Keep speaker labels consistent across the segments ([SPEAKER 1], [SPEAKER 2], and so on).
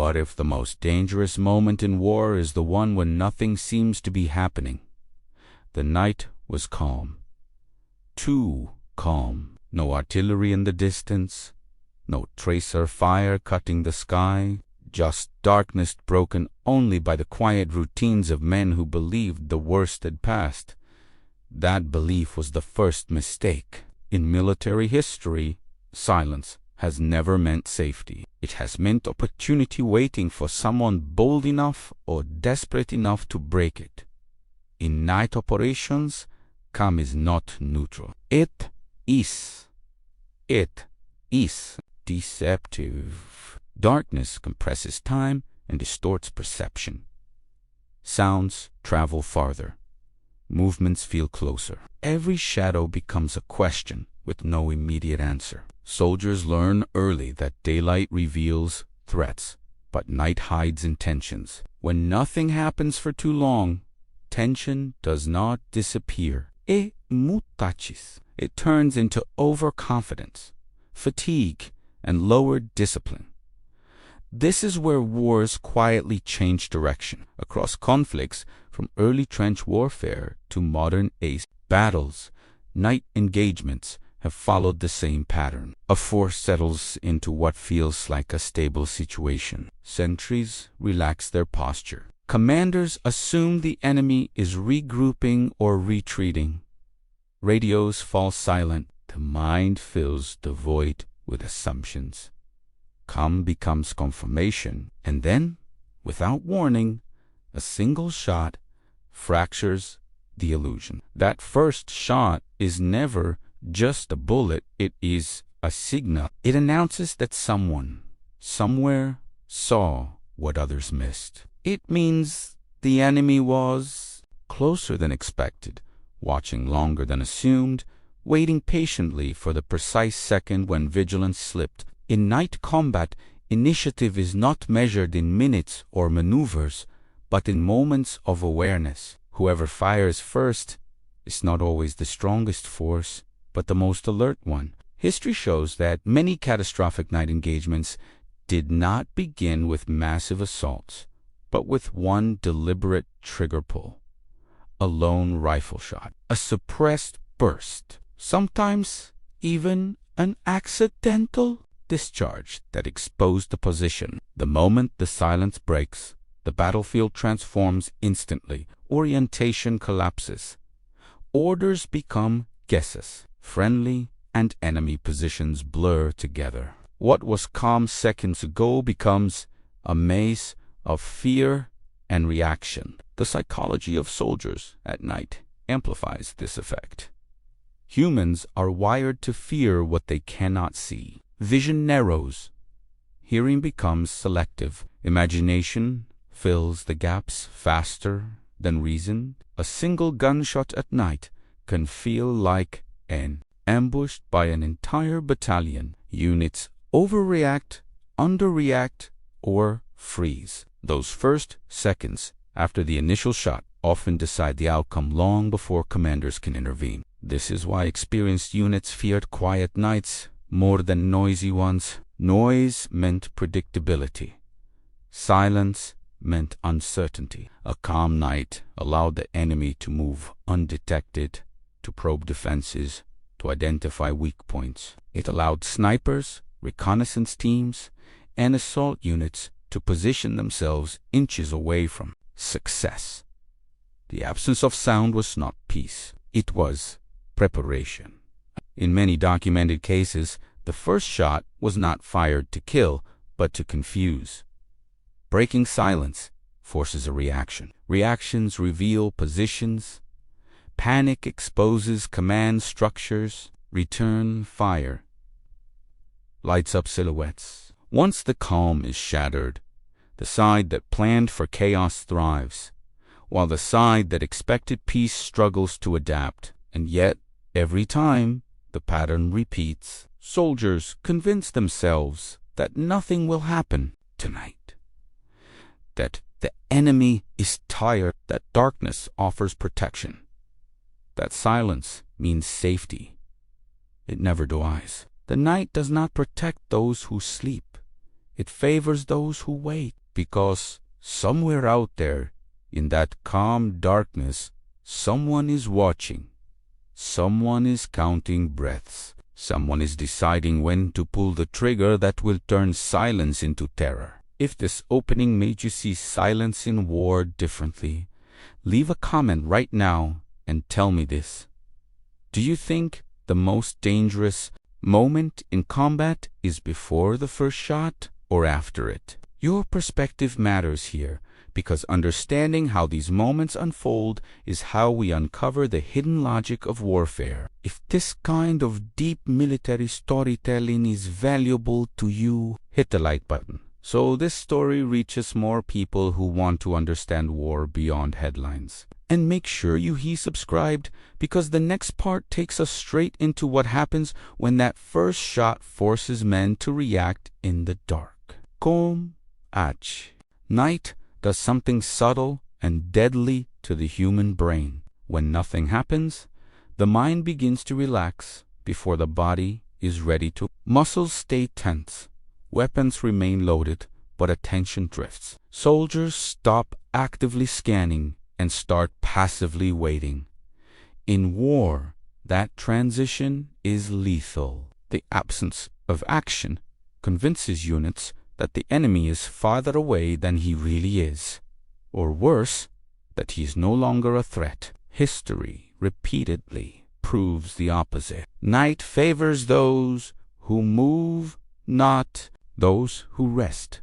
[SPEAKER 1] What if the most dangerous moment in war is the one when nothing seems to be happening? The night was calm. Too calm. No artillery in the distance, no tracer fire cutting the sky, just darkness broken only by the quiet routines of men who believed the worst had passed. That belief was the first mistake. In military history, silence has never meant safety. It has meant opportunity waiting for someone bold enough or desperate enough to break it. In night operations, calm is not neutral. It is deceptive. Darkness compresses time and distorts perception. Sounds travel farther. Movements feel closer. Every shadow becomes a question with no immediate answer. Soldiers learn early that daylight reveals threats, but night hides intentions. When nothing happens for too long, tension does not disappear. It turns into overconfidence, fatigue, and lowered discipline. This is where wars quietly change direction. Across conflicts, from early trench warfare to modern ace battles, night engagements have followed the same pattern. A force settles into what feels like a stable situation. Sentries relax their posture. Commanders assume the enemy is regrouping or retreating. Radios fall silent. The mind fills the void with assumptions. Calm becomes confirmation, and then, without warning, a single shot fractures the illusion. That first shot is never just a bullet, it is a signal. It announces that someone, somewhere, saw what others missed. It means the enemy was closer than expected, watching longer than assumed, waiting patiently for the precise second when vigilance slipped. In night combat, initiative is not measured in minutes or maneuvers, but in moments of awareness. Whoever fires first is not always the strongest force, but the most alert one. History shows that many catastrophic night engagements did not begin with massive assaults, but with one deliberate trigger pull. A lone rifle shot, a suppressed burst, sometimes even an accidental discharge that exposed the position. The moment the silence breaks, the battlefield transforms instantly. Orientation collapses. Orders become guesses. Friendly and enemy positions blur together. What was calm seconds ago becomes a maze of fear and reaction. The psychology of soldiers at night amplifies this effect. Humans are wired to fear what they cannot see. Vision narrows. Hearing becomes selective. Imagination fills the gaps faster than reason. A single gunshot at night can feel like an ambushed by an entire battalion. Units overreact, underreact, or freeze. Those first seconds after the initial shot often decide the outcome long before commanders can intervene. This is why experienced units feared quiet nights more than noisy ones. Noise meant predictability. Silence meant uncertainty. A calm night allowed the enemy to move undetected, to probe defenses, to identify weak points. It allowed snipers, reconnaissance teams, and assault units to position themselves inches away from success. The absence of sound was not peace. It was preparation. In many documented cases, the first shot was not fired to kill, but to confuse. Breaking silence forces a reaction. Reactions reveal positions. Panic exposes command structures. Return fire lights up silhouettes. Once the calm is shattered, the side that planned for chaos thrives, while the side that expected peace struggles to adapt. And yet, every time, the pattern repeats. Soldiers convince themselves that nothing will happen tonight, that the enemy is tired, that darkness offers protection, that silence means safety. It never dies. The night does not protect those who sleep. It favors those who wait, because somewhere out there, in that calm darkness, someone is watching. Someone is counting breaths. Someone is deciding when to pull the trigger that will turn silence into terror. If this opening made you see silence in war differently, leave a comment right now and tell me this. Do you think the most dangerous moment in combat is before the first shot or after it? Your perspective matters here, because understanding how these moments unfold is how we uncover the hidden logic of warfare. If this kind of deep military storytelling is valuable to you, hit the like button, so this story reaches more people who want to understand war beyond headlines. And make sure you hit subscribed, because the next part takes us straight into what happens when that first shot forces men to react in the dark. Night does something subtle and deadly to the human brain. When nothing happens, the mind begins to relax before the body is ready to. Muscles stay tense. Weapons remain loaded, but attention drifts. Soldiers stop actively scanning and start passively waiting. In war, that transition is lethal. The absence of action convinces units that the enemy is farther away than he really is, or worse, that he is no longer a threat. History repeatedly proves the opposite. Night favors those who move, not those who rest.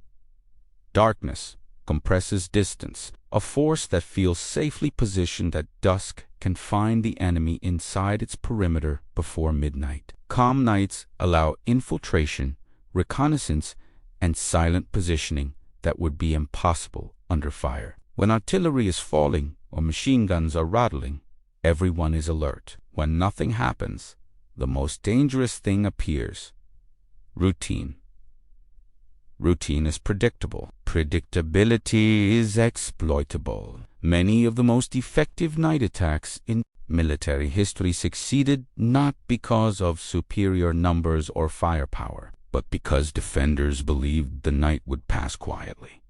[SPEAKER 1] Darkness compresses distance. A force that feels safely positioned at dusk can find the enemy inside its perimeter before midnight. Calm nights allow infiltration, reconnaissance, and silent positioning that would be impossible under fire. When artillery is falling or machine guns are rattling, everyone is alert. When nothing happens, the most dangerous thing appears: routine. Routine is predictable. Predictability is exploitable. Many of the most effective night attacks in military history succeeded not because of superior numbers or firepower, but because defenders believed the night would pass quietly.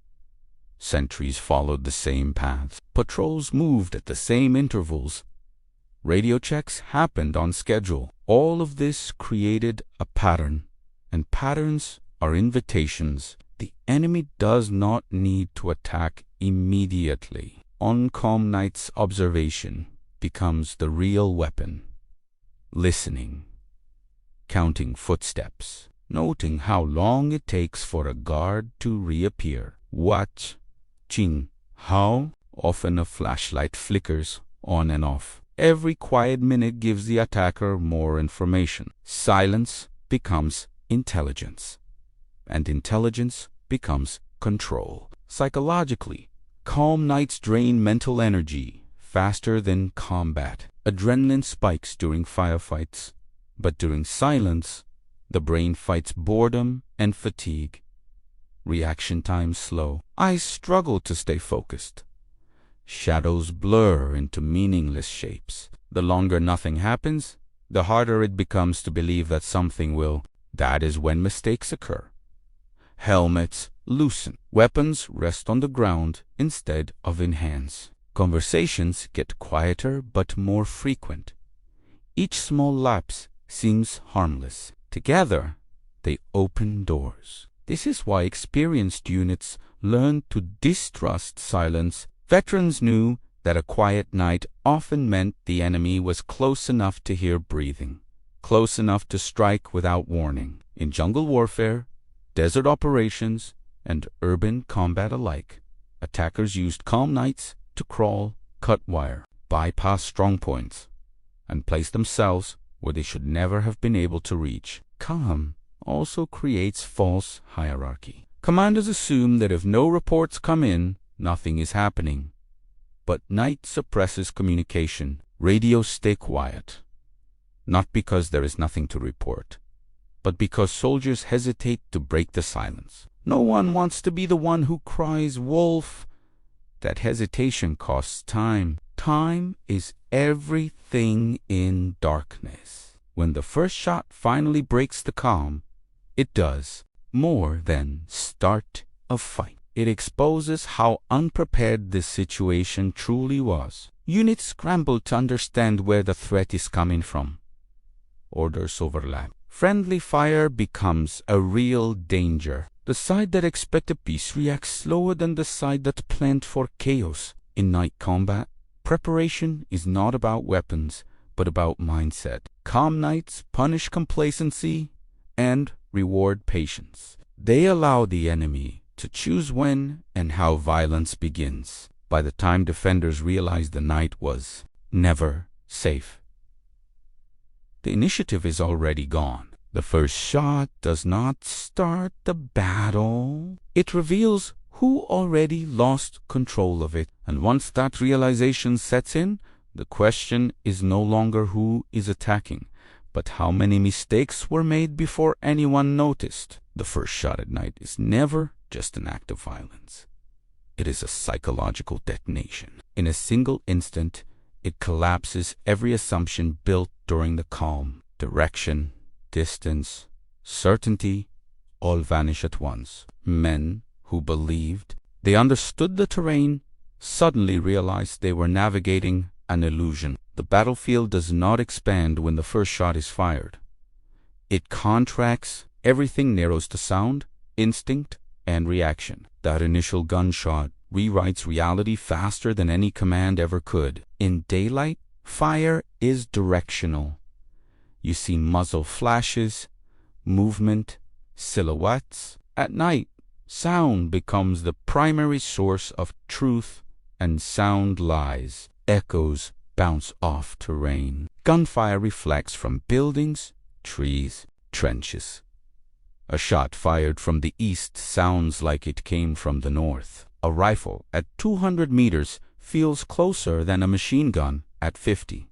[SPEAKER 1] Sentries followed the same paths. Patrols moved at the same intervals. Radio checks happened on schedule. All of this created a pattern, and patterns are invitations. The enemy does not need to attack immediately. On calm nights, observation becomes the real weapon. Listening, counting footsteps, noting how long it takes for a guard to reappear. Watching how often a flashlight flickers on and off. Every quiet minute gives the attacker more information. Silence becomes intelligence, and intelligence becomes control. Psychologically, calm nights drain mental energy faster than combat. Adrenaline spikes during firefights, but during silence, the brain fights boredom and fatigue. Reaction time slow. Eyes struggle to stay focused. Shadows blur into meaningless shapes. The longer nothing happens, the harder it becomes to believe that something will. That is when mistakes occur. Helmets loosen. Weapons rest on the ground instead of in hands. Conversations get quieter but more frequent. Each small lapse seems harmless. Together, they open doors. This is why experienced units learn to distrust silence. Veterans knew that a quiet night often meant the enemy was close enough to hear breathing, close enough to strike without warning. In jungle warfare, desert operations, and urban combat alike, attackers used calm nights to crawl, cut wire, bypass strong points, and place themselves where they should never have been able to reach. Calm also creates false hierarchy. Commanders assume that if no reports come in, nothing is happening. But night suppresses communication. Radios stay quiet, not because there is nothing to report, but because soldiers hesitate to break the silence. No one wants to be the one who cries wolf. That hesitation costs time. Time is everything in darkness. When the first shot finally breaks the calm, it does. more than start a fight. It exposes how unprepared this situation truly was. Units scramble to understand where the threat is coming from. Orders overlap. Friendly fire becomes a real danger. The side that expected peace reacts slower than the side that planned for chaos. In night combat, preparation is not about weapons, but about mindset. Calm nights punish complacency and reward patience. They allow the enemy to choose when and how violence begins. By the time defenders realized the night was never safe, the initiative is already gone. The first shot does not start the battle. It reveals who already lost control of it. And once that realization sets in, the question is no longer who is attacking, but how many mistakes were made before anyone noticed. The first shot at night is never just an act of violence. It is a psychological detonation. In a single instant, it collapses every assumption built during the calm. Direction, distance, certainty, all vanish at once. Men who believed they understood the terrain suddenly realized they were navigating an illusion. The battlefield does not expand when the first shot is fired. It contracts. Everything narrows to sound, instinct, and reaction. That initial gunshot rewrites reality faster than any command ever could. In daylight, fire is directional. You see muzzle flashes, movement, silhouettes. At night, sound becomes the primary source of truth, and sound lies. Echoes bounce off terrain. Gunfire reflects from buildings, trees, trenches. A shot fired from the east sounds like it came from the north. A rifle at 200 meters feels closer than a machine gun at 50.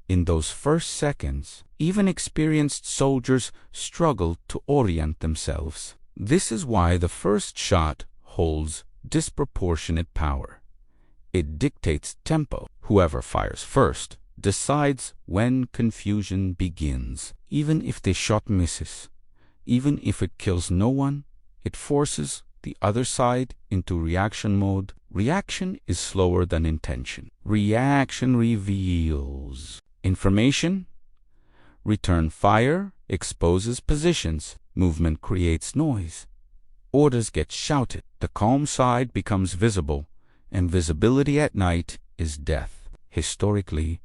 [SPEAKER 1] In those first seconds, even experienced soldiers struggle to orient themselves. This is why the first shot holds disproportionate power. It dictates tempo. Whoever fires first decides when confusion begins. Even if the shot misses, even if it kills no one, it forces the other side into reaction mode. Reaction is slower than intention. Reaction reveals information. Return fire exposes positions. Movement creates noise. Orders get shouted. The calm side becomes visible, and visibility at night is death. Historically,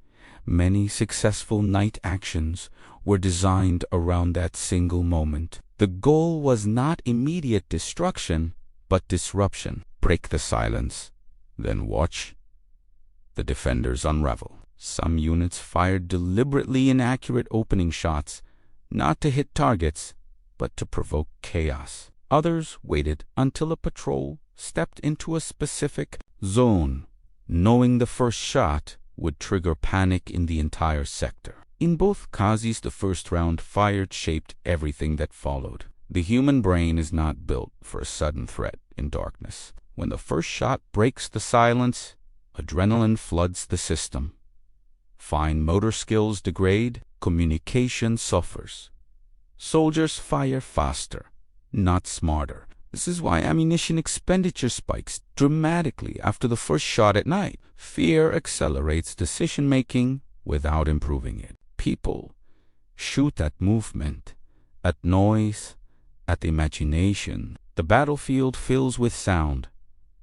[SPEAKER 1] many successful night actions were designed around that single moment. The goal was not immediate destruction, but disruption. Break the silence, then watch the defenders unravel. Some units fired deliberately inaccurate opening shots, not to hit targets, but to provoke chaos. Others waited until a patrol stepped into a specific zone, knowing the first shot would trigger panic in the entire sector. In both cases, the first round fired shaped everything that followed. The human brain is not built for a sudden threat in darkness. When the first shot breaks the silence, adrenaline floods the system. Fine motor skills degrade, communication suffers. Soldiers fire faster, not smarter. This is why ammunition expenditure spikes dramatically after the first shot at night. Fear accelerates decision-making without improving it. People shoot at movement, at noise, at imagination. The battlefield fills with sound,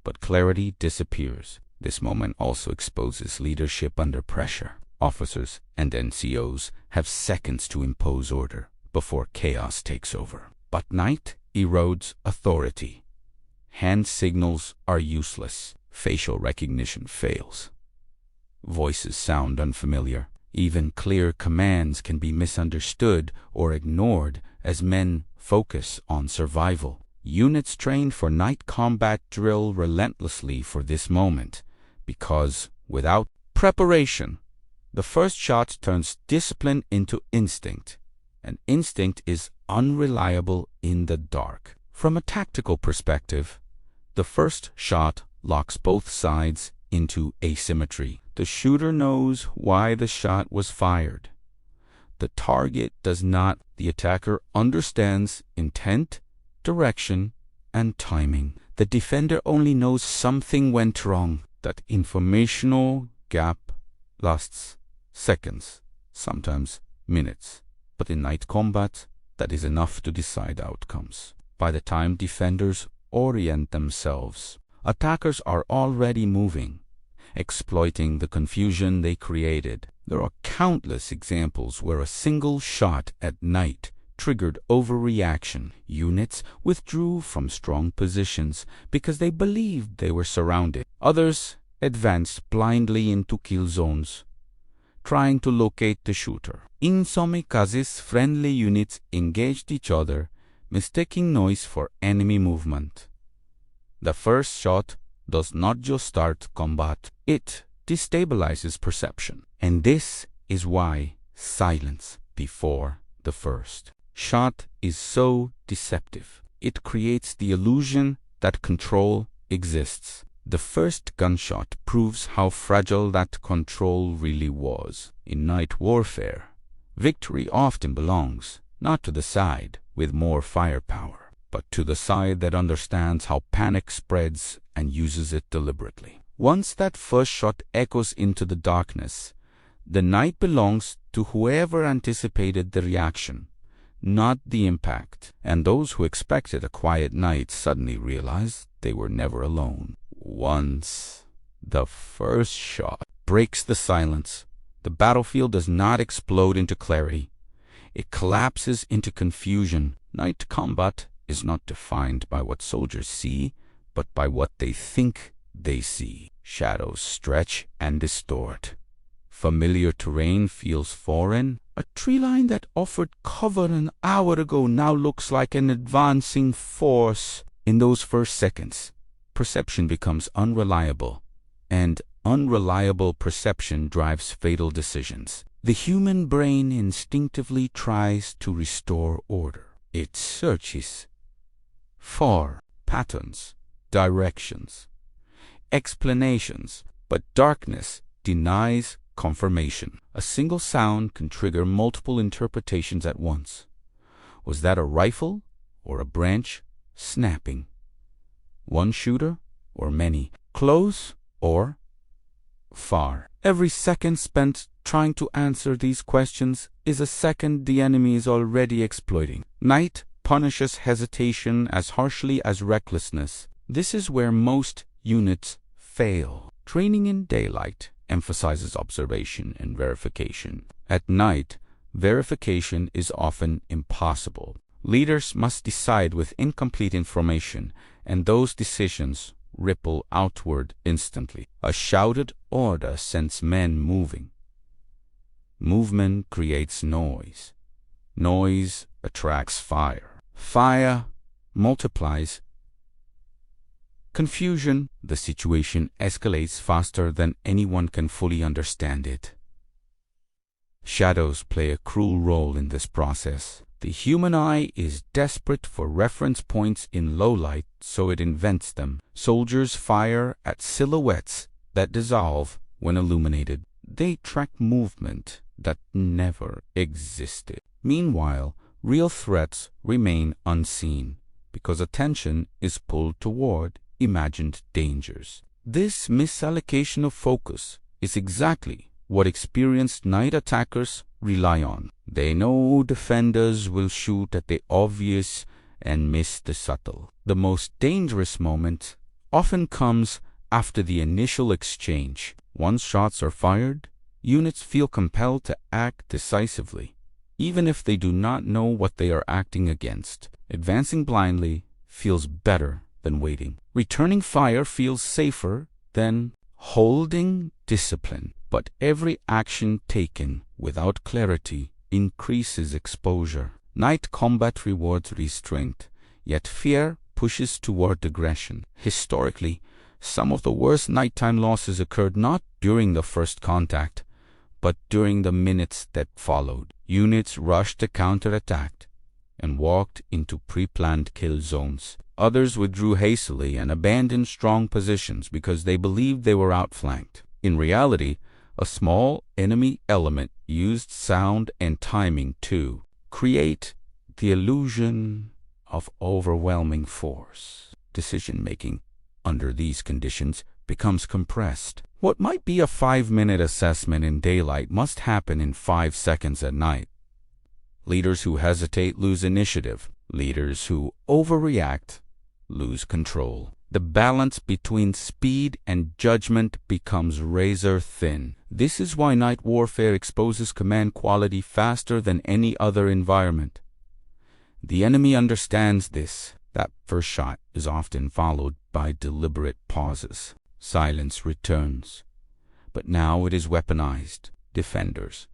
[SPEAKER 1] but clarity disappears. This moment also exposes leadership under pressure. Officers and NCOs have seconds to impose order before chaos takes over. But night erodes authority. Hand signals are useless. Facial recognition fails. Voices sound unfamiliar. Even clear commands can be misunderstood or ignored as men focus on survival. Units trained for night combat drill relentlessly for this moment, because without preparation, the first shot turns discipline into instinct, and instinct is unreliable in the dark. From a tactical perspective, the first shot locks both sides into asymmetry. The shooter knows why the shot was fired. The target does not. The attacker understands intent direction, and timing. The defender only knows something went wrong. That informational gap lasts seconds, sometimes minutes. But in night combat, that is enough to decide outcomes. By the time defenders orient themselves, attackers are already moving, exploiting the confusion they created. There are countless examples where a single shot at night triggered overreaction. Units withdrew from strong positions because they believed they were surrounded. Others advanced blindly into kill zones, trying to locate the shooter. In some cases, friendly units engaged each other, mistaking noise for enemy movement. The first shot does not just start combat, it destabilizes perception. And this is why silence before the first shot is so deceptive. It creates the illusion that control exists. The first gunshot proves how fragile that control really was. In night warfare, victory often belongs not to the side with more firepower, but to the side that understands how panic spreads and uses it deliberately. Once that first shot echoes into the darkness, the night belongs to whoever anticipated the reaction, not the impact. And those who expected a quiet night suddenly realize they were never alone. Once the first shot breaks the silence, the battlefield does not explode into clarity. It collapses into confusion. Night combat is not defined by what soldiers see, but by what they think they see. Shadows stretch and distort. Familiar terrain feels foreign. A tree line that offered cover an hour ago now looks like an advancing force. In those first seconds, perception becomes unreliable, and unreliable perception drives fatal decisions. The human brain instinctively tries to restore order. It searches for patterns, directions, explanations, but darkness denies confirmation. A single sound can trigger multiple interpretations at once. Was that a rifle or a branch snapping? One shooter or many? Close or far? Every second spent trying to answer these questions is a second the enemy is already exploiting. Night punishes hesitation as harshly as recklessness. This is where most units fail. Training in daylight emphasizes observation and verification. At night, verification is often impossible. Leaders must decide with incomplete information, and those decisions ripple outward instantly. A shouted order sends men moving. Movement creates noise. Noise attracts fire. Fire multiplies confusion. The situation escalates faster than anyone can fully understand it. Shadows play a cruel role in this process. The human eye is desperate for reference points in low light, so it invents them. Soldiers fire at silhouettes that dissolve when illuminated. They track movement that never existed. Meanwhile, real threats remain unseen because attention is pulled toward imagined dangers. This misallocation of focus is exactly what experienced night attackers rely on. They know defenders will shoot at the obvious and miss the subtle. The most dangerous moment often comes after the initial exchange. Once shots are fired, units feel compelled to act decisively, even if they do not know what they are acting against. Advancing blindly feels better than waiting. Returning fire feels safer than holding discipline. But every action taken without clarity increases exposure. Night combat rewards restraint, yet fear pushes toward aggression. Historically, some of the worst nighttime losses occurred not during the first contact, but during the minutes that followed. Units rushed to counterattack and walked into pre-planned kill zones. Others withdrew hastily and abandoned strong positions because they believed they were outflanked. In reality, a small enemy element used sound and timing to create the illusion of overwhelming force. Decision-making under these conditions becomes compressed. What might be a 5-minute assessment in daylight must happen in 5 seconds at night. Leaders who hesitate lose initiative. Leaders who overreact lose control. The balance between speed and judgment becomes razor thin. This is why night warfare exposes command quality faster than any other environment. The enemy understands this. That first shot is often followed by deliberate pauses. Silence returns. But now it is weaponized. Defenders,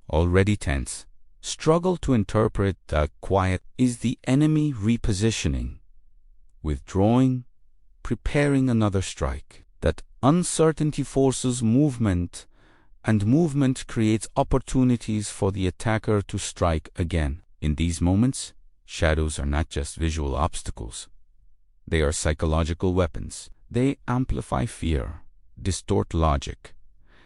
[SPEAKER 1] already tense, struggle to interpret that quiet is the enemy repositioning, withdrawing, preparing another strike. That uncertainty forces movement, and movement creates opportunities for the attacker to strike again. In these moments, shadows are not just visual obstacles. They are psychological weapons. They amplify fear, distort logic,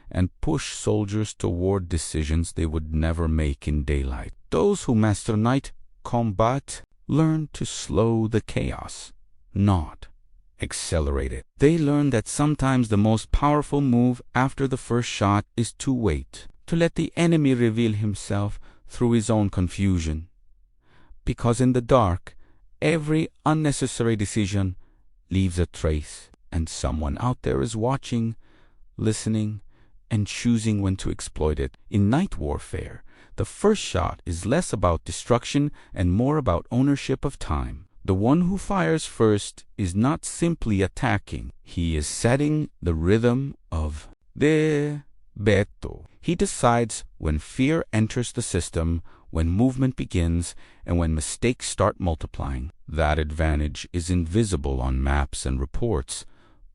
[SPEAKER 1] and push soldiers toward decisions they would never make in daylight. Those who master night combat learn to slow the chaos, not accelerate it. They learn that sometimes the most powerful move after the first shot is to wait, to let the enemy reveal himself through his own confusion. Because in the dark, every unnecessary decision leaves a trace, and someone out there is watching, listening, and choosing when to exploit it. In night warfare, the first shot is less about destruction and more about ownership of time. The one who fires first is not simply attacking. He is setting the rhythm of the beto. He decides when fear enters the system, when movement begins, and when mistakes start multiplying. That advantage is invisible on maps and reports,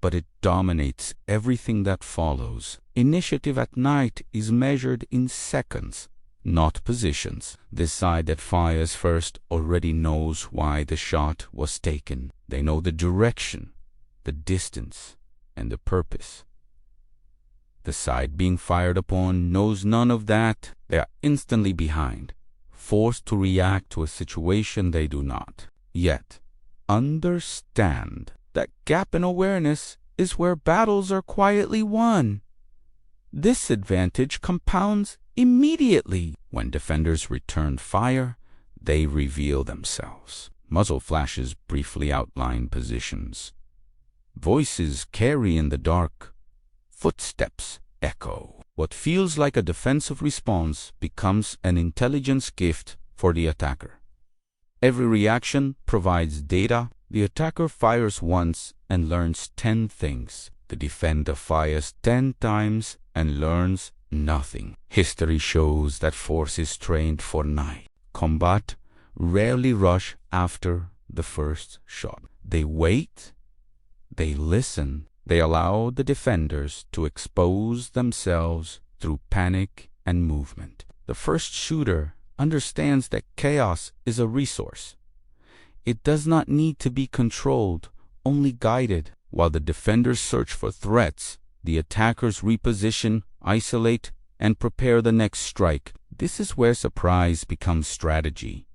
[SPEAKER 1] but it dominates everything that follows. Initiative at night is measured in seconds, not positions. The side that fires first already knows why the shot was taken. They know the direction, the distance, and the purpose. The side being fired upon knows none of that. They are instantly behind, forced to react to a situation they do not yet understand. That gap in awareness is where battles are quietly won. This advantage compounds immediately. When defenders return fire, they reveal themselves. Muzzle flashes briefly outline positions. Voices carry in the dark. Footsteps echo. What feels like a defensive response becomes an intelligence gift for the attacker. Every reaction provides data. The attacker fires once and learns 10 things. The defender fires 10 times and learns nothing. History shows that force is trained for night. Combat rarely rush after the first shot. They wait, they listen, they allow the defenders to expose themselves through panic and movement. The first shooter understands that chaos is a resource. It does not need to be controlled, only guided. While the defenders search for threats, the attackers reposition, isolate, and prepare the next strike. This is where surprise becomes strategy.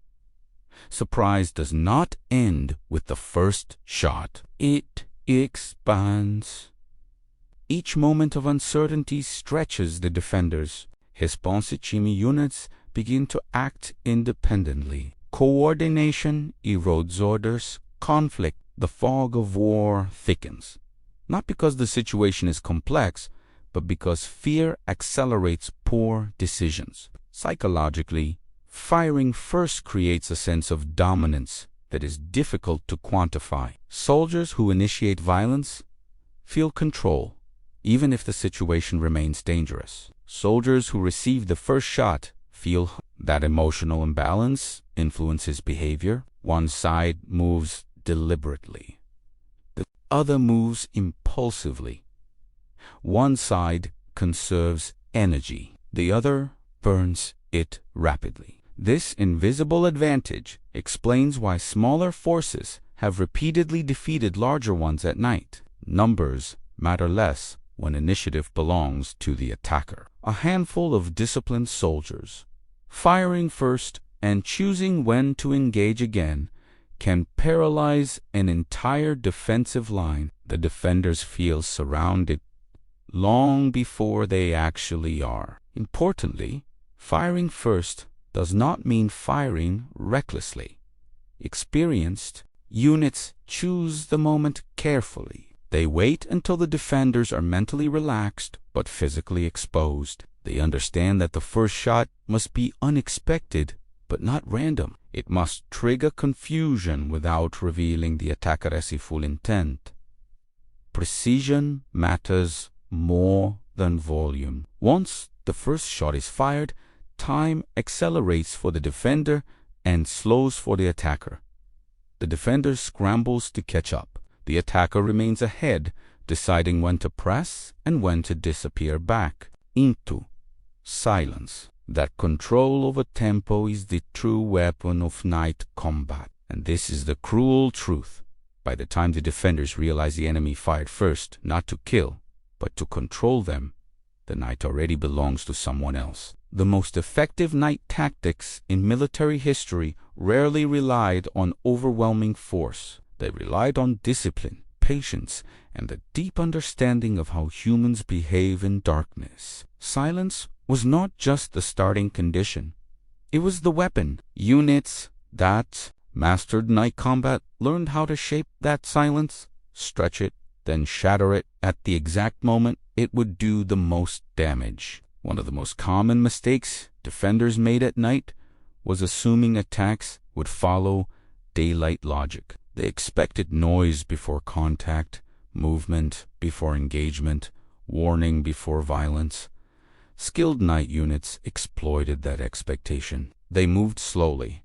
[SPEAKER 1] Surprise does not end with the first shot. It expands. Each moment of uncertainty stretches the defenders. Response-chimi units begin to act independently. Coordination erodes orders. Conflict, the fog of war, thickens. Not because the situation is complex, but because fear accelerates poor decisions. Psychologically, firing first creates a sense of dominance that is difficult to quantify. Soldiers who initiate violence feel control, even if the situation remains dangerous. Soldiers who receive the first shot feel that emotional imbalance influences behavior. One side moves deliberately. The other moves impulsively. One side conserves energy. The other burns it rapidly. This invisible advantage explains why smaller forces have repeatedly defeated larger ones at night. Numbers matter less when initiative belongs to the attacker. A handful of disciplined soldiers, firing first and choosing when to engage again, can paralyze an entire defensive line. The defenders feel surrounded long before they actually are. Importantly, firing first does not mean firing recklessly. Experienced units choose the moment carefully. They wait until the defenders are mentally relaxed but physically exposed. They understand that the first shot must be unexpected but not random. It must trigger confusion without revealing the attacker's full intent. Precision matters more than volume. Once the first shot is fired, time accelerates for the defender and slows for the attacker. The defender scrambles to catch up. The attacker remains ahead, deciding when to press and when to disappear back into silence. That control over tempo is the true weapon of night combat. And this is the cruel truth. By the time the defenders realize the enemy fired first, not to kill, but to control them, the night already belongs to someone else. The most effective night tactics in military history rarely relied on overwhelming force. They relied on discipline, patience, and a deep understanding of how humans behave in darkness. Silence was not just the starting condition. It was the weapon. Units that mastered night combat learned how to shape that silence, stretch it, then shatter it at the exact moment it would do the most damage. One of the most common mistakes defenders made at night was assuming attacks would follow daylight logic. They expected noise before contact, movement before engagement, warning before violence. Skilled night units exploited that expectation. They moved slowly,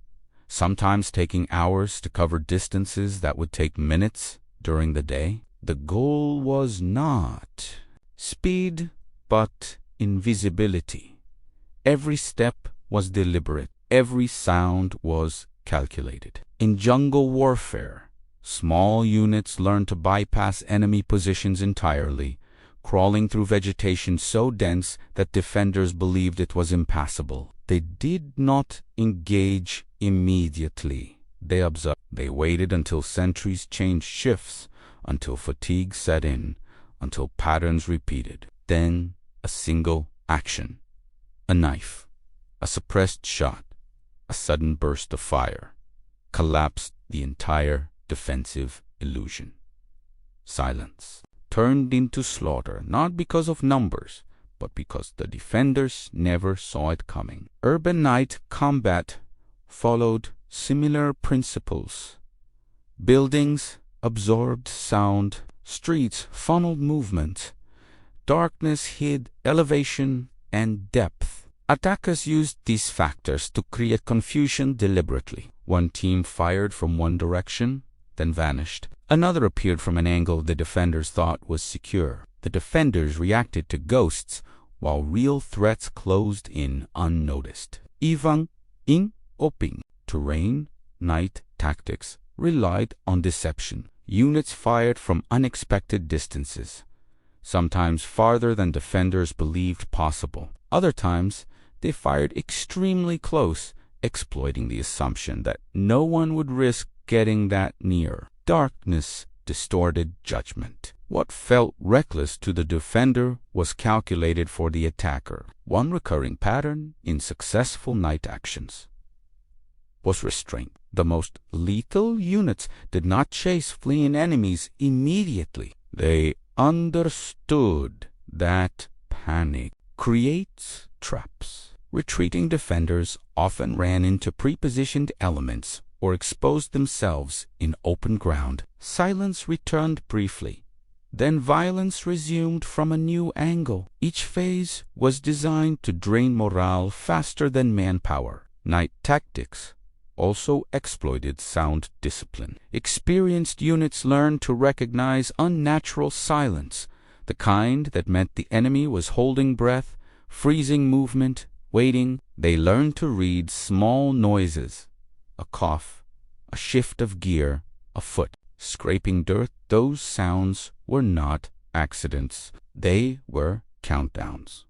[SPEAKER 1] sometimes taking hours to cover distances that would take minutes during the day. The goal was not speed, but invisibility. Every step was deliberate. Every sound was calculated. In jungle warfare, small units learned to bypass enemy positions entirely, crawling through vegetation so dense that defenders believed it was impassable. They did not engage immediately. They observed. They waited until sentries changed shifts, until fatigue set in, until patterns repeated. Then a single action. A knife, a suppressed shot, a sudden burst of fire collapsed the entire defensive illusion. Silence turned into slaughter, not because of numbers, but because the defenders never saw it coming. Urban night combat followed similar principles. Buildings absorbed sound, streets funneled movement, darkness hid elevation and depth. Attackers used these factors to create confusion deliberately. One team fired from one direction, then vanished. Another appeared from an angle the defenders thought was secure. The defenders reacted to ghosts, while real threats closed in unnoticed. Even in open terrain, night tactics relied on deception. Units fired from unexpected distances, sometimes farther than defenders believed possible. Other times, they fired extremely close, exploiting the assumption that no one would risk getting that near. Darkness distorted judgment. What felt reckless to the defender was calculated for the attacker. One recurring pattern in successful night actions was restraint. The most lethal units did not chase fleeing enemies immediately. They understood that panic creates traps. Retreating defenders often ran into pre-positioned elements or exposed themselves in open ground. Silence returned briefly. Then violence resumed from a new angle. Each phase was designed to drain morale faster than manpower. Night tactics also exploited sound discipline. Experienced units learned to recognize unnatural silence, the kind that meant the enemy was holding breath, freezing movement, waiting. They learned to read small noises, a cough, a shift of gear, a foot scraping dirt. Those sounds were not accidents. They were countdowns.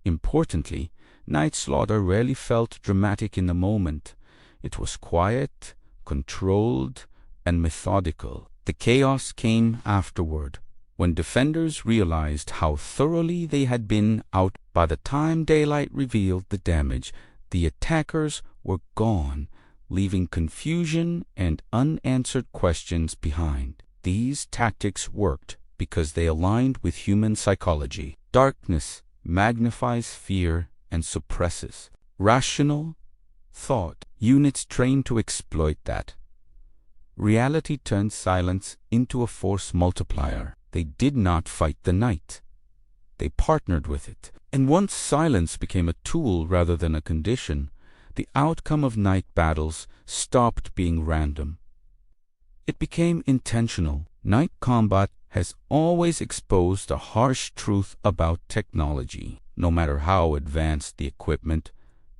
[SPEAKER 1] Importantly, night slaughter rarely felt dramatic in the moment. It was quiet, controlled and methodical. The chaos came afterward, when defenders realized how thoroughly they had been out. By the time daylight revealed the damage, the attackers were gone, leaving confusion and unanswered questions behind. These tactics worked because they aligned with human psychology. Darkness magnifies fear and suppresses rational thought. Units trained to exploit that. Reality turned silence into a force multiplier. They did not fight the night. They partnered with it. And once silence became a tool rather than a condition, the outcome of night battles stopped being random. It became intentional. Night combat has always exposed a harsh truth about technology. No matter how advanced the equipment,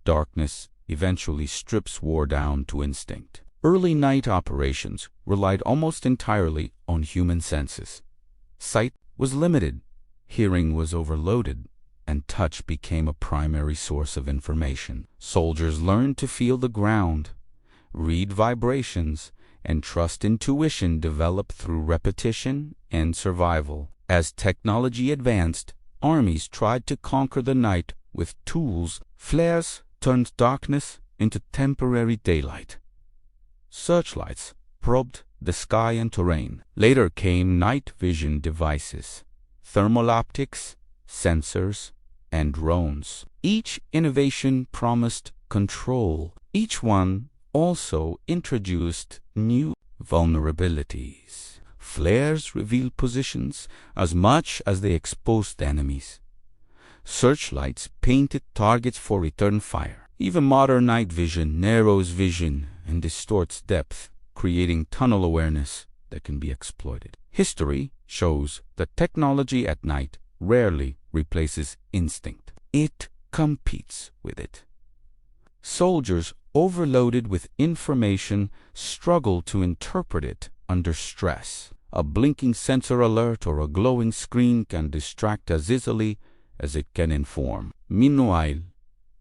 [SPEAKER 1] darkness eventually strips war down to instinct. Early night operations relied almost entirely on human senses. Sight was limited, hearing was overloaded, and touch became a primary source of information. Soldiers learned to feel the ground, read vibrations, and trust intuition developed through repetition and survival. As technology advanced, armies tried to conquer the night with tools. Flares turned darkness into temporary daylight. Searchlights probed the sky and terrain. Later came night vision devices, thermal optics, sensors, and drones. Each innovation promised control. Each one also introduced new vulnerabilities. Flares revealed positions as much as they exposed enemies. Searchlights painted targets for return fire. Even modern night vision narrows vision and distorts depth, creating tunnel awareness that can be exploited. History shows that technology at night rarely replaces instinct. It competes with it. Soldiers overloaded with information struggle to interpret it under stress. A blinking sensor alert or a glowing screen can distract as easily as it can inform. Meanwhile,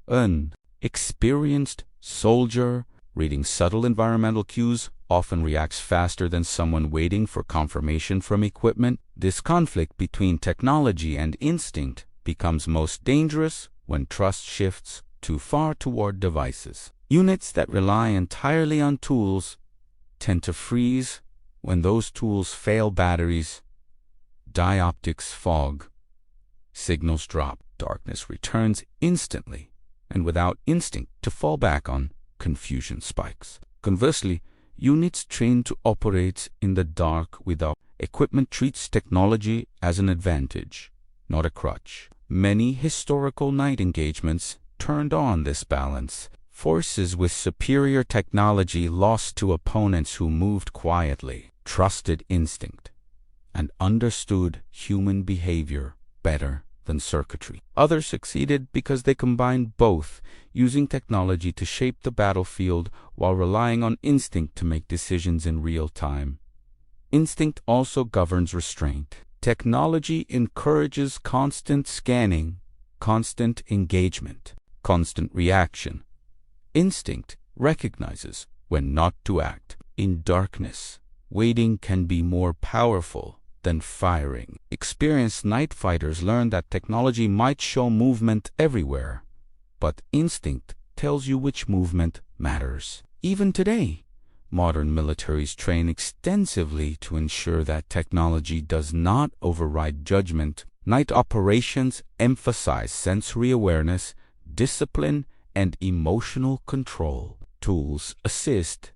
[SPEAKER 1] an experienced soldier reading subtle environmental cues often reacts faster than someone waiting for confirmation from equipment. This conflict between technology and instinct becomes most dangerous when trust shifts too far toward devices. Units that rely entirely on tools tend to freeze when those tools fail batteries, dioptics fog, signals drop, darkness returns instantly, and without instinct to fall back on, confusion spikes. Conversely, units trained to operate in the dark without equipment treats technology as an advantage, not a crutch. Many historical night engagements turned on this balance. Forces with superior technology lost to opponents who moved quietly, trusted instinct, and understood human behavior better than circuitry. Others succeeded because they combined both, using technology to shape the battlefield while relying on instinct to make decisions in real time. Instinct also governs restraint. Technology encourages constant scanning, constant engagement, constant reaction. Instinct recognizes when not to act. In darkness, waiting can be more powerful than firing. Experienced night fighters learn that technology might show movement everywhere, but instinct tells you which movement matters. Even today, modern militaries train extensively to ensure that technology does not override judgment. Night operations emphasize sensory awareness, discipline, and emotional control. Tools assist,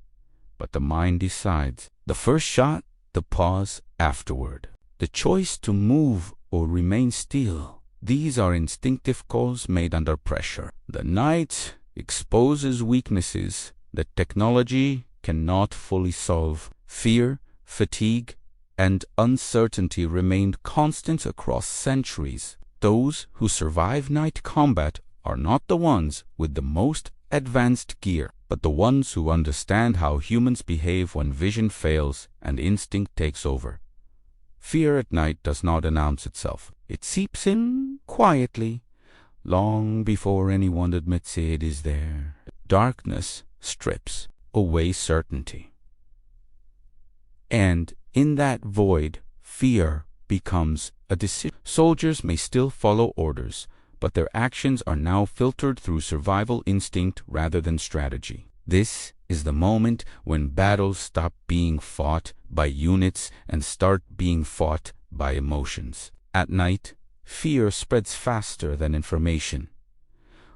[SPEAKER 1] but the mind decides. The first shot, the pause afterward. The choice to move or remain still. These are instinctive calls made under pressure. The night exposes weaknesses that technology cannot fully solve. Fear, fatigue, and uncertainty remained constant across centuries. Those who survive night combat are not the ones with the most advanced gear, but the ones who understand how humans behave when vision fails and instinct takes over. Fear at night does not announce itself. It seeps in quietly, long before anyone admits it is there. Darkness strips away certainty. And in that void, fear becomes a decision. Soldiers may still follow orders, but their actions are now filtered through survival instinct rather than strategy. This is the moment when battles stop being fought by units and start being fought by emotions. At night, fear spreads faster than information.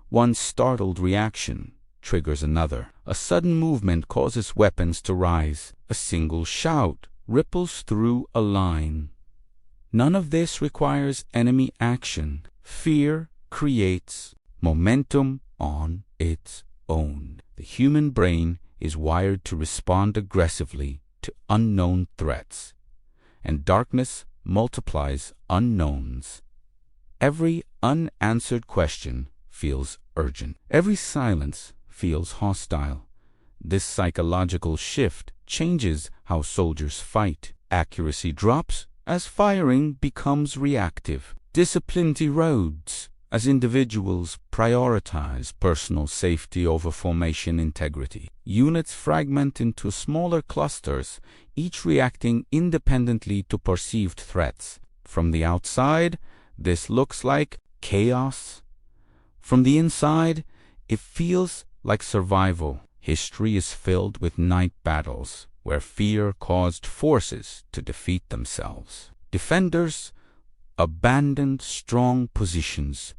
[SPEAKER 1] One startled reaction triggers another. A sudden movement causes weapons to rise. A single shout ripples through a line. None of this requires enemy action. Fear creates momentum on its own. The human brain is wired to respond aggressively to unknown threats, and darkness multiplies unknowns. Every unanswered question feels urgent. Every silence feels hostile. This psychological shift changes how soldiers fight. Accuracy drops as firing becomes reactive. Discipline erodes as individuals prioritize personal safety over formation integrity. Units fragment into smaller clusters, each reacting independently to perceived threats. From the outside, this looks like chaos. From the inside, it feels like survival. History is filled with night battles where fear caused forces to defeat themselves. Defenders abandoned strong positions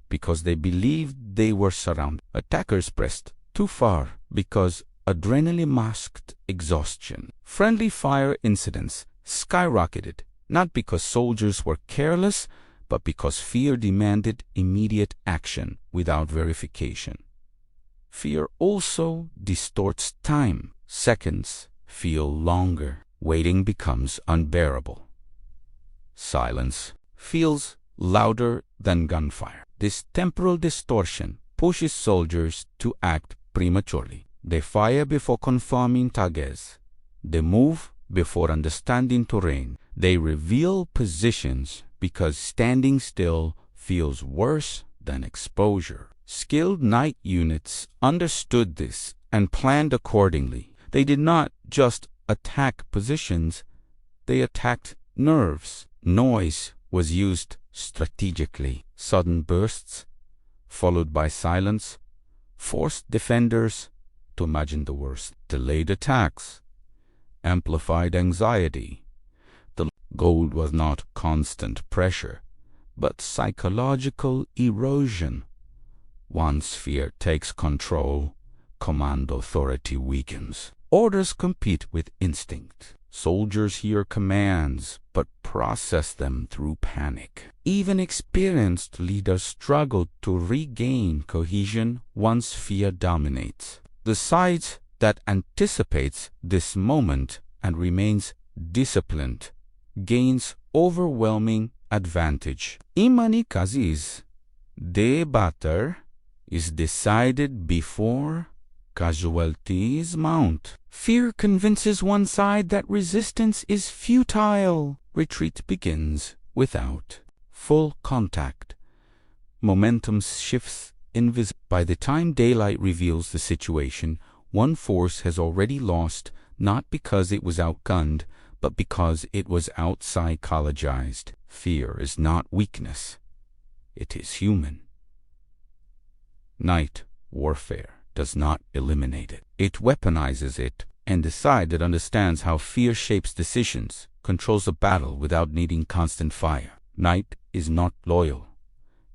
[SPEAKER 1] because they believed they were surrounded. Attackers pressed too far because adrenaline masked exhaustion. Friendly fire incidents skyrocketed, not because soldiers were careless, but because fear demanded immediate action without verification. Fear also distorts time. Seconds feel longer. Waiting becomes unbearable. Silence feels louder than gunfire. This temporal distortion pushes soldiers to act prematurely. They fire before confirming targets. They move before understanding terrain. They reveal positions because standing still feels worse than exposure. Skilled night units understood this and planned accordingly. They did not just attack positions, they attacked nerves. Noise was used strategically. Sudden bursts, followed by silence, forced defenders to imagine the worst. Delayed attacks amplified anxiety. The goal was not constant pressure, but psychological erosion. Once fear takes control, command authority weakens. Orders compete with instinct. Soldiers hear commands, but process them through panic. Even experienced leaders struggle to regain cohesion once fear dominates. The side that anticipates this moment and remains disciplined gains overwhelming advantage. In many cases, the battle is decided before casualties mount. Fear convinces one side that resistance is futile. Retreat begins without full contact. Momentum shifts invisible. By the time daylight reveals the situation, one force has already lost, not because it was outgunned, but because it was out-psychologized. Fear is not weakness. It is human. Night warfare does not eliminate it. It weaponizes it, and the side that understands how fear shapes decisions controls a battle without needing constant fire. Night is not loyal.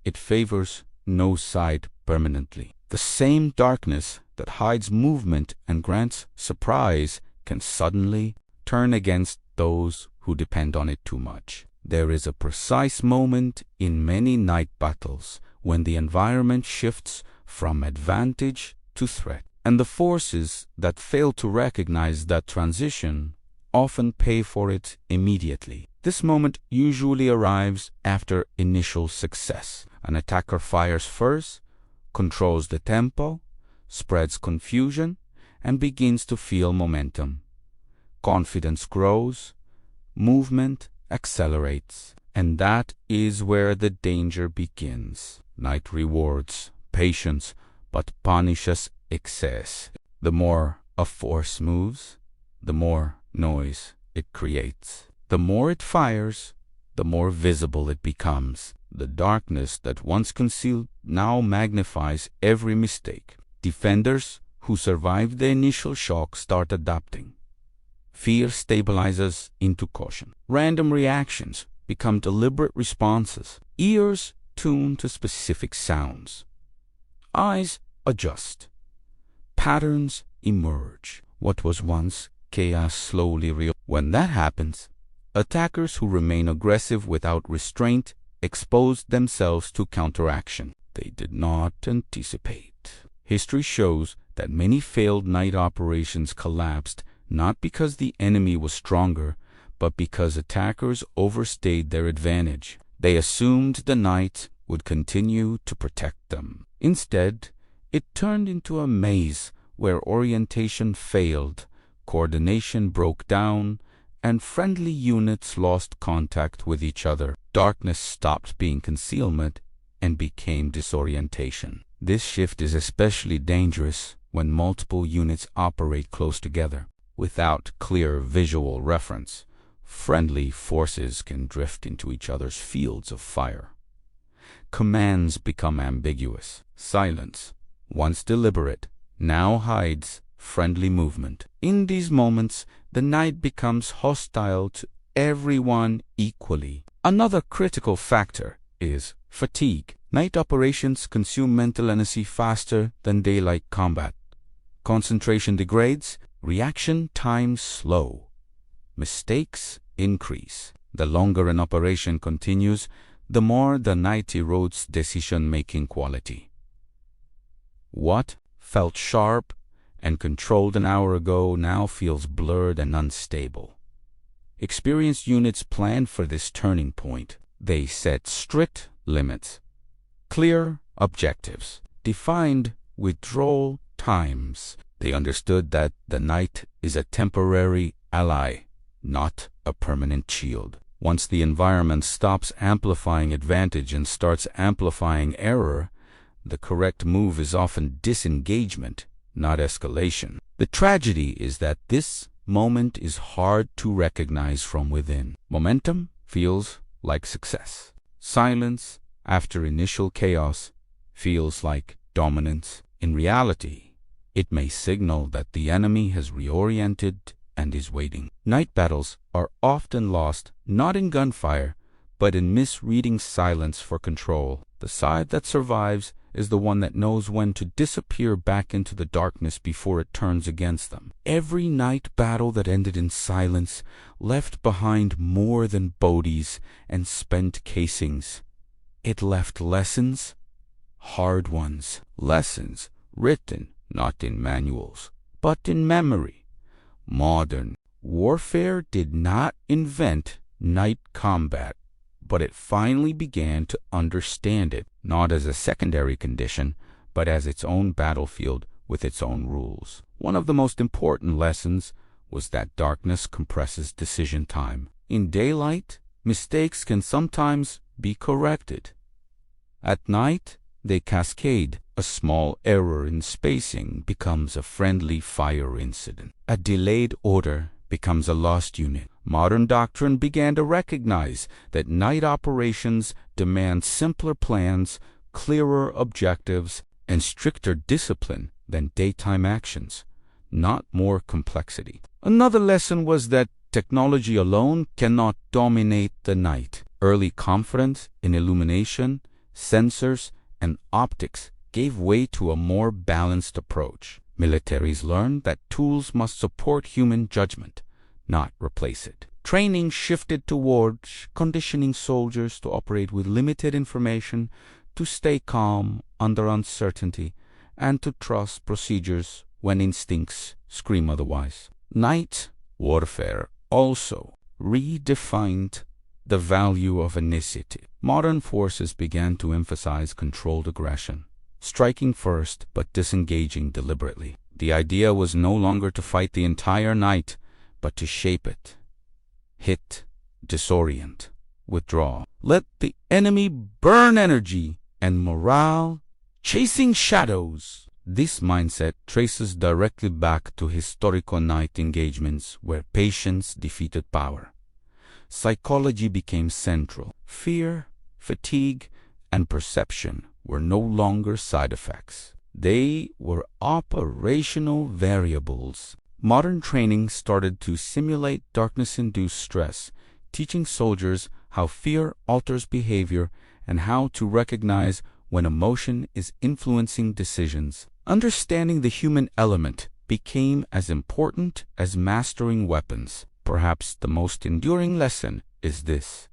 [SPEAKER 1] It favors no side permanently. The same darkness that hides movement and grants surprise can suddenly turn against those who depend on it too much. There is a precise moment in many night battles when the environment shifts from advantage to threat, and the forces that fail to recognize that transition often pay for it immediately. This moment usually arrives after initial success. An attacker fires first, controls the tempo, spreads confusion, and begins to feel momentum. Confidence grows, movement accelerates, and that is where the danger begins. Night rewards patience, but punishes excess. The more a force moves, the more noise it creates. The more it fires, the more visible it becomes. The darkness that once concealed now magnifies every mistake. Defenders who survived the initial shock start adapting. Fear stabilizes into caution. Random reactions become deliberate responses. Ears tune to specific sounds. Eyes adjust. Patterns emerge. What was once chaos slowly real. When that happens, attackers who remain aggressive without restraint expose themselves to counteraction they did not anticipate. History shows that many failed night operations collapsed not because the enemy was stronger, but because attackers overstayed their advantage. They assumed the night would continue to protect them. Instead, it turned into a maze where orientation failed, coordination broke down, and friendly units lost contact with each other. Darkness stopped being concealment and became disorientation. This shift is especially dangerous when multiple units operate close together. Without clear visual reference, friendly forces can drift into each other's fields of fire. Commands become ambiguous. Silence, once deliberate, now hides friendly movement. In these moments, the night becomes hostile to everyone equally. Another critical factor is fatigue. Night operations consume mental energy faster than daylight combat. Concentration degrades, reaction times slow. Mistakes increase. The longer an operation continues, the more the night erodes decision-making quality. What felt sharp and controlled an hour ago now feels blurred and unstable. Experienced units plan for this turning point. They set strict limits, clear objectives, defined withdrawal times. They understood that the night is a temporary ally, not a permanent shield. Once the environment stops amplifying advantage and starts amplifying error, the correct move is often disengagement, not escalation. The tragedy is that this moment is hard to recognize from within. Momentum feels like success. Silence after initial chaos feels like dominance. In reality, it may signal that the enemy has reoriented and is waiting. Night battles are often lost not in gunfire, but in misreading silence for control. The side that survives is the one that knows when to disappear back into the darkness before it turns against them. Every night battle that ended in silence left behind more than bodies and spent casings. It left lessons, hard ones, lessons written not in manuals, but in memory. Modern warfare did not invent night combat, but it finally began to understand it, not as a secondary condition, but as its own battlefield with its own rules. One of the most important lessons was that darkness compresses decision time. In daylight, mistakes can sometimes be corrected. At night, they cascade. A small error in spacing becomes a friendly fire incident. A delayed order becomes a lost unit. Modern doctrine began to recognize that night operations demand simpler plans, clearer objectives, and stricter discipline than daytime actions, not more complexity. Another lesson was that technology alone cannot dominate the night. Early confidence in illumination, sensors, and optics gave way to a more balanced approach. Militaries learned that tools must support human judgment, not replace it. Training shifted towards conditioning soldiers to operate with limited information, to stay calm under uncertainty, and to trust procedures when instincts scream otherwise. Night warfare also redefined the value of initiative. Modern forces began to emphasize controlled aggression, striking first but disengaging deliberately. The idea was no longer to fight the entire night, but to shape it. Hit, disorient, withdraw. Let the enemy burn energy and morale, chasing shadows. This mindset traces directly back to historical night engagements where patience defeated power. Psychology became central. Fear, fatigue, and perception were no longer side effects. They were operational variables. Modern training started to simulate darkness-induced stress, teaching soldiers how fear alters behavior and how to recognize when emotion is influencing decisions. Understanding the human element became as important as mastering weapons. Perhaps the most enduring lesson is this: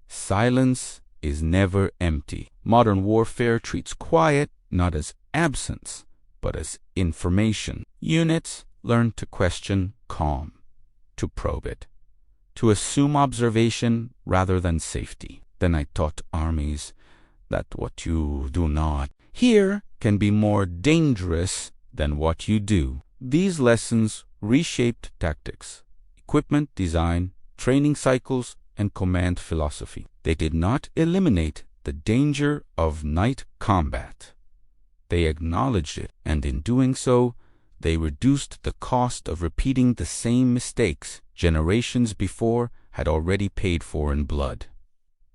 [SPEAKER 1] silence is never empty. Modern warfare treats quiet not as absence, but as information. Units learn to question calm, to probe it, to assume observation rather than safety. Then I taught armies that what you do not hear can be more dangerous than what you do. These lessons reshaped tactics, equipment design, training cycles, and command philosophy. They did not eliminate the danger of night combat. They acknowledged it, and in doing so, they reduced the cost of repeating the same mistakes generations before had already paid for in blood.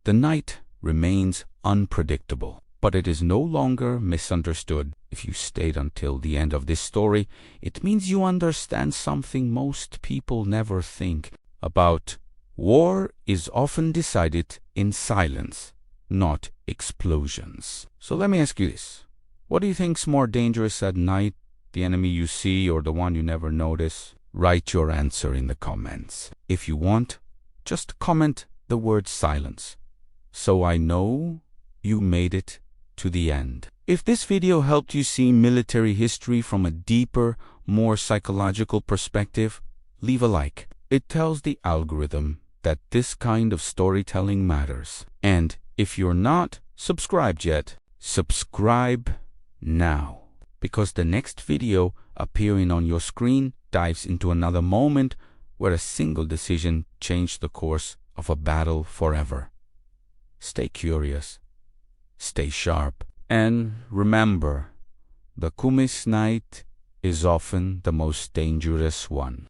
[SPEAKER 1] The night remains unpredictable, but it is no longer misunderstood. If you stayed until the end of this story, it means you understand something most people never think about. War is often decided in silence, not explosions. So let me ask you this. What do you think's more dangerous at night, the enemy you see or the one you never notice? Write your answer in the comments. If you want, just comment the word silence, so I know you made it to the end. If this video helped you see military history from a deeper, more psychological perspective, leave a like. It tells the algorithm that this kind of storytelling matters. And if you're not subscribed yet, subscribe now, because the next video appearing on your screen dives into another moment where a single decision changed the course of a battle forever. Stay curious, stay sharp, and remember, the Kumis night is often the most dangerous one.